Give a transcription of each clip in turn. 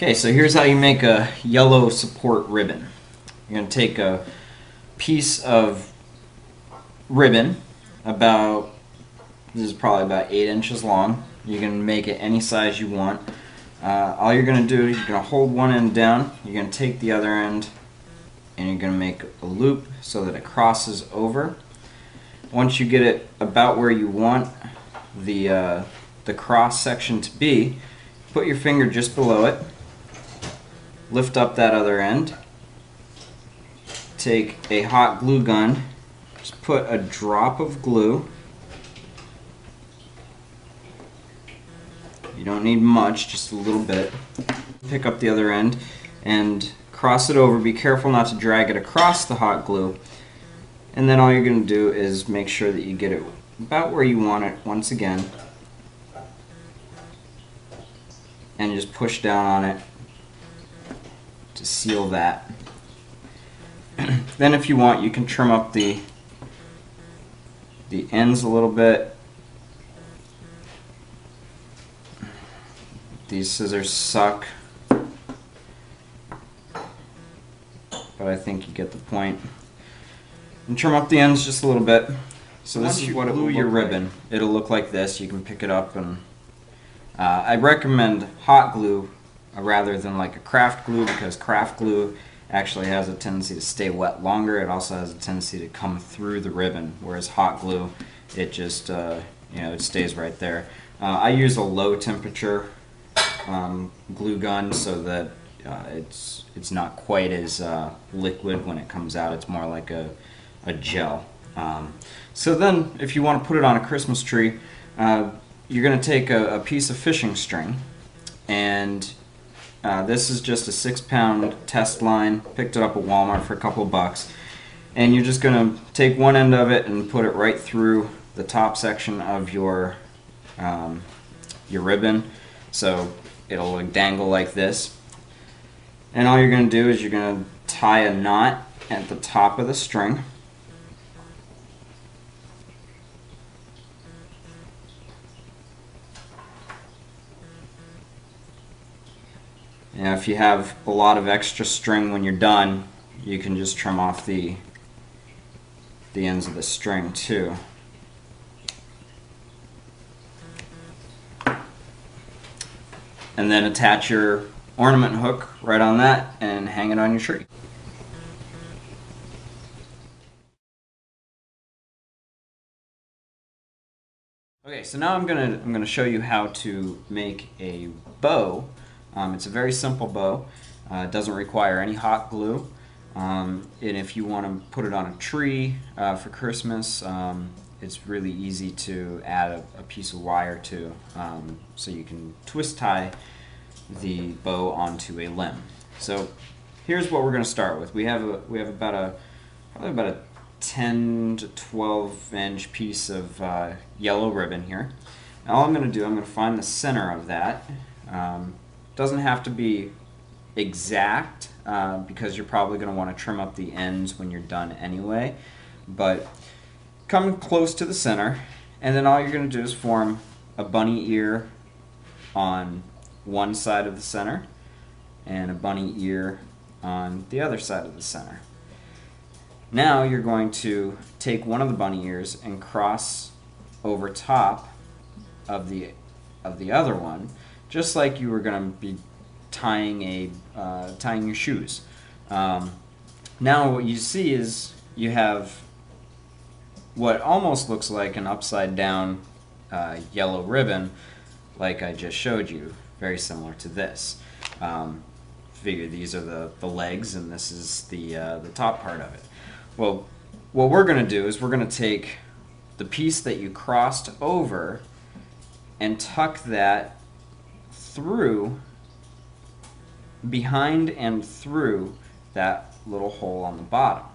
Okay, so here's how you make a yellow support ribbon. You're going to take a piece of ribbon this is probably about 8 inches long. You can make it any size you want. All you're going to do is you're going to hold one end down, you're going to take the other end, and you're going to make a loop so that it crosses over. Once you get it about where you want the cross section to be, put your finger just below it, lift up that other end, take a hot glue gun, just put a drop of glue. You don't need much, just a little bit. Pick up the other end and cross it over. Be careful not to drag it across the hot glue. And then all you're going to do is make sure that you get it about where you want it once again. And just push down on it to seal that. Then if you want, you can trim up the ends a little bit. These scissors suck, but I think you get the point. And trim up the ends just a little bit. So this is what it will glue your ribbon. It'll look like this. You can pick it up, and I recommend hot glue rather than like a craft glue, because craft glue actually has a tendency to stay wet longer. It also has a tendency to come through the ribbon, whereas hot glue, it just it stays right there. I use a low temperature glue gun so that it's not quite as liquid when it comes out. It's more like a gel. So then, if you want to put it on a Christmas tree, you're going to take a piece of fishing string, and this is just a 6-pound test line. Picked it up at Walmart for a couple of bucks. And you're just going to take one end of it and put it right through the top section of your ribbon, so it'll dangle like this. And all you're going to do is you're going to tie a knot at the top of the string. Now, if you have a lot of extra string when you're done, you can just trim off the ends of the string too. And then attach your ornament hook right on that and hang it on your tree. Okay, so now I'm gonna show you how to make a bow. It's a very simple bow. It doesn't require any hot glue. And if you want to put it on a tree for Christmas, it's really easy to add a piece of wire to, so you can twist tie the bow onto a limb. So here's what we're going to start with. We have probably about a 10 to 12 inch piece of yellow ribbon here. Now all I'm going to do, I'm going to find the center of that. Doesn't have to be exact, because you're probably going to want to trim up the ends when you're done anyway, but come close to the center, and then all you're going to do is form a bunny ear on one side of the center and a bunny ear on the other side of the center. Now you're going to take one of the bunny ears and cross over top of the other one, just like you were going to be tying your shoes. Now what you see is you have what almost looks like an upside down yellow ribbon, like I just showed you, very similar to this. Figure these are the legs, and this is the top part of it. Well, what we're going to do is we're going to take the piece that you crossed over and tuck that through, behind and through that little hole on the bottom.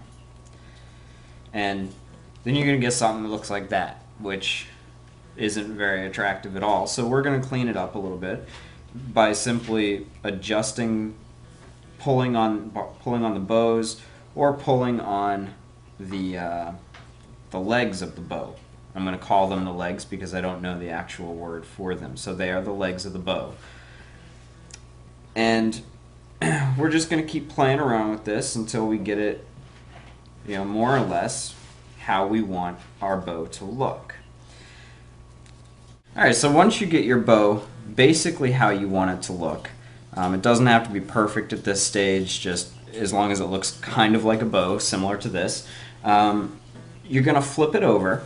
And then you're going to get something that looks like that, which isn't very attractive at all. So we're going to clean it up a little bit by simply adjusting, pulling on the bows, or pulling on the legs of the bow. I'm going to call them the legs because I don't know the actual word for them. So they are the legs of the bow. And we're just going to keep playing around with this until we get it, more or less how we want our bow to look. Alright, so once you get your bow basically how you want it to look, it doesn't have to be perfect at this stage, just as long as it looks kind of like a bow, similar to this, you're going to flip it over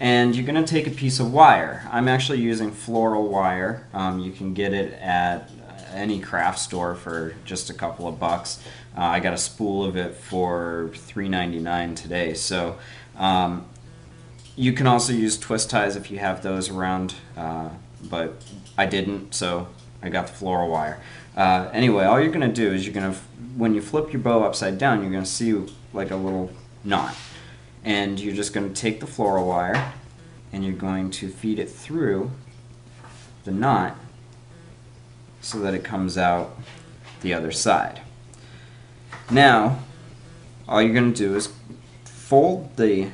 and you're going to take a piece of wire. I'm actually using floral wire. You can get it at any craft store for just a couple of bucks. I got a spool of it for $3.99 today. So you can also use twist ties if you have those around, but I didn't, so I got the floral wire. Anyway, all you're going to do is when you flip your bow upside down, you're going to see like a little knot. And you're just going to take the floral wire and you're going to feed it through the knot so that it comes out the other side. Now, all you're going to do is fold the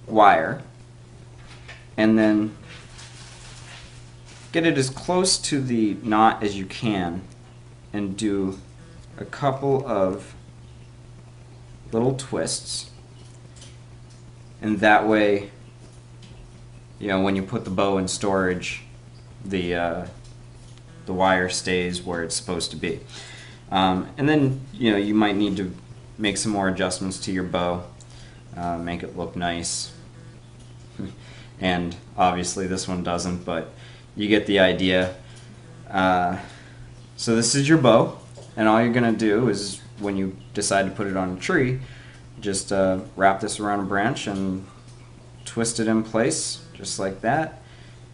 wire and then get it as close to the knot as you can and do a couple of little twists, and that way, when you put the bow in storage, the wire stays where it's supposed to be. And then you might need to make some more adjustments to your bow, make it look nice. And obviously this one doesn't, but you get the idea. So this is your bow, and all you're going to do is when you decide to put it on a tree, just wrap this around a branch and twist it in place just like that,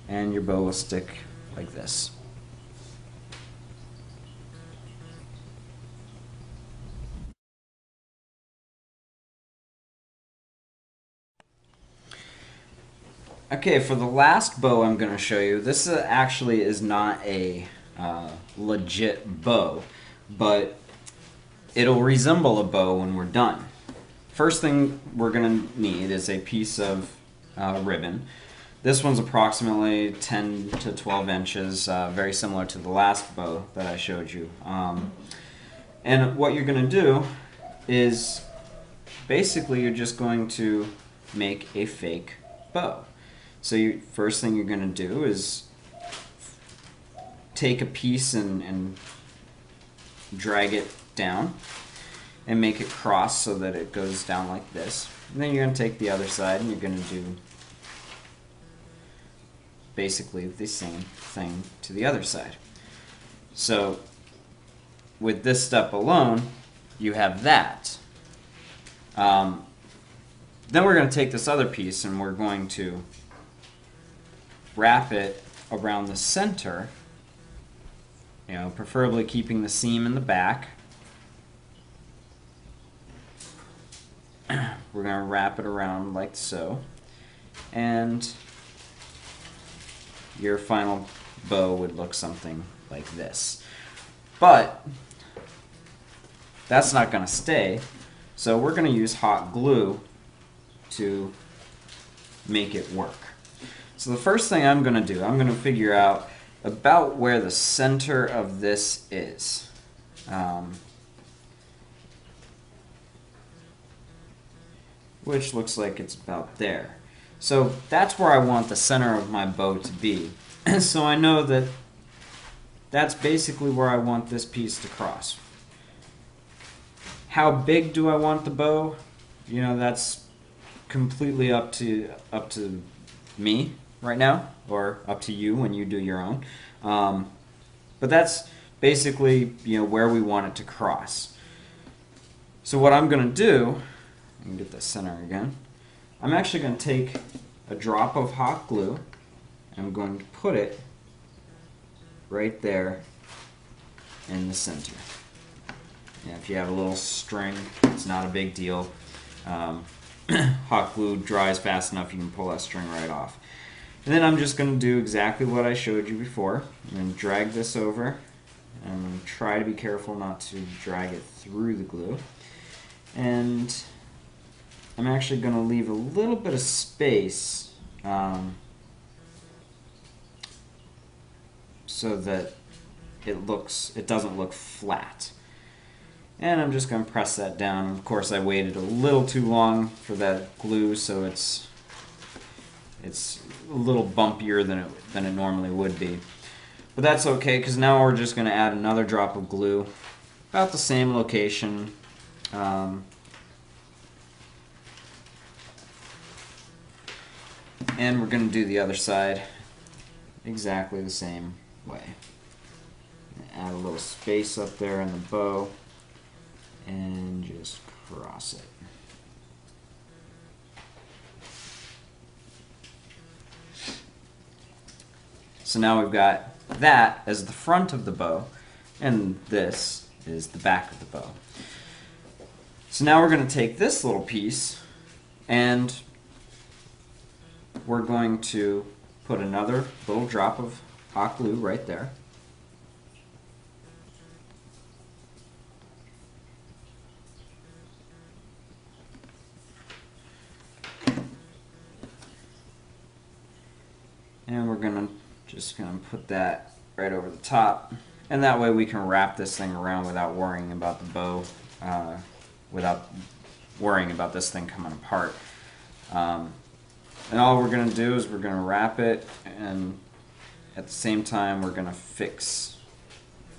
and your bow will stick like this. Okay, for the last bow I'm going to show you, this actually is not a legit bow, but it'll resemble a bow when we're done. First thing we're going to need is a piece of ribbon. This one's approximately 10 to 12 inches, very similar to the last bow that I showed you. And what you're going to do is basically you're just going to make a fake bow. So first thing you're going to do is take a piece and drag it down and make it cross so that it goes down like this. And then you're going to take the other side and you're going to do basically the same thing to the other side. So with this step alone, you have that. Then we're going to take this other piece and we're going to wrap it around the center, preferably keeping the seam in the back. We're going to wrap it around like so, and your final bow would look something like this. But that's not going to stay, so we're going to use hot glue to make it work. So the first thing I'm going to do, I'm going to figure out about where the center of this is. Which looks like it's about there. So that's where I want the center of my bow to be. So I know that that's basically where I want this piece to cross. How big do I want the bow? That's completely up to me right now, or up to you when you do your own. But that's basically where we want it to cross. So what I'm going to do, I can get the center again. I'm actually going to take a drop of hot glue and I'm going to put it right there in the center. If you have a little string, it's not a big deal. Hot glue dries fast enough you can pull that string right off. And then I'm just going to do exactly what I showed you before. I'm going to drag this over, and I'm going to try to be careful not to drag it through the glue. And I'm actually going to leave a little bit of space so that it doesn't look flat. And I'm just going to press that down. Of course, I waited a little too long for that glue, so it's a little bumpier than it normally would be. But that's okay, because now we're just going to add another drop of glue, about the same location. And we're going to do the other side exactly the same way. Add a little space up there in the bow and just cross it. So now we've got that as the front of the bow, and this is the back of the bow. So now we're going to take this little piece and we're going to put another little drop of hot glue right there. And we're just gonna put that right over the top, and that way we can wrap this thing around without worrying about the bow, without worrying about this thing coming apart. And all we're gonna do is we're gonna wrap it, and at the same time we're gonna fix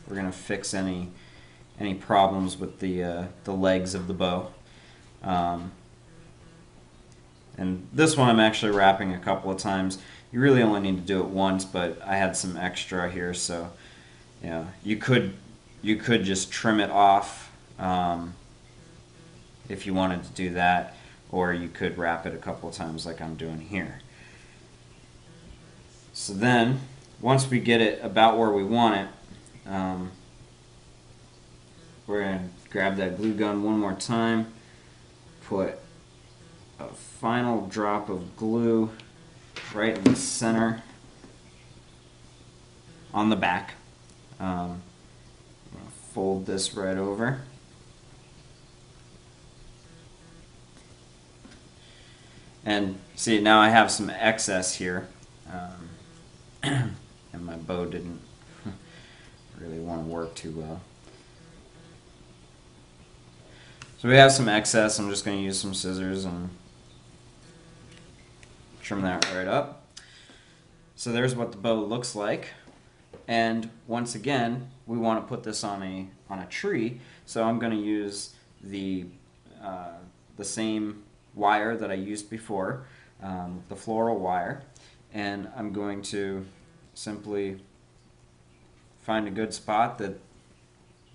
any problems with the legs of the bow. And this one I'm actually wrapping a couple of times. You really only need to do it once, but I had some extra here, so you could just trim it off if you wanted to do that, or you could wrap it a couple of times like I'm doing here. So then, once we get it about where we want it, we're going to grab that glue gun one more time, put a final drop of glue right in the center on the back. I'm going to fold this right over. And see, now I have some excess here, and my bow didn't really want to work too well. So we have some excess. I'm just going to use some scissors and trim that right up. So there's what the bow looks like. And once again, we want to put this on a tree. So I'm going to use the same wire that I used before, the floral wire, and I'm going to simply find a good spot that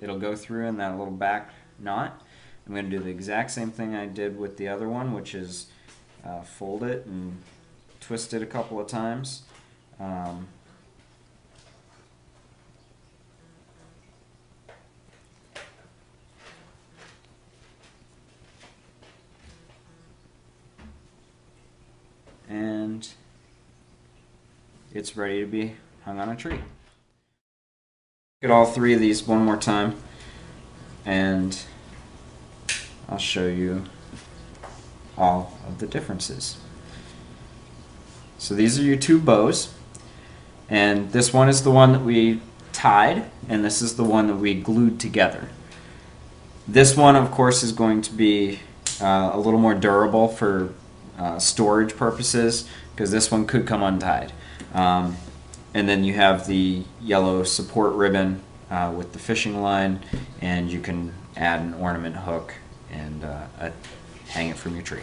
it'll go through in that little back knot. I'm going to do the exact same thing I did with the other one, which is fold it and twist it a couple of times. And it's ready to be hung on a tree. Look at all three of these one more time, and I'll show you all of the differences. So these are your two bows, and this one is the one that we tied, and this is the one that we glued together. This one, of course, is going to be a little more durable for storage purposes, because this one could come untied. And then you have the yellow support ribbon with the fishing line, and you can add an ornament hook and hang it from your tree.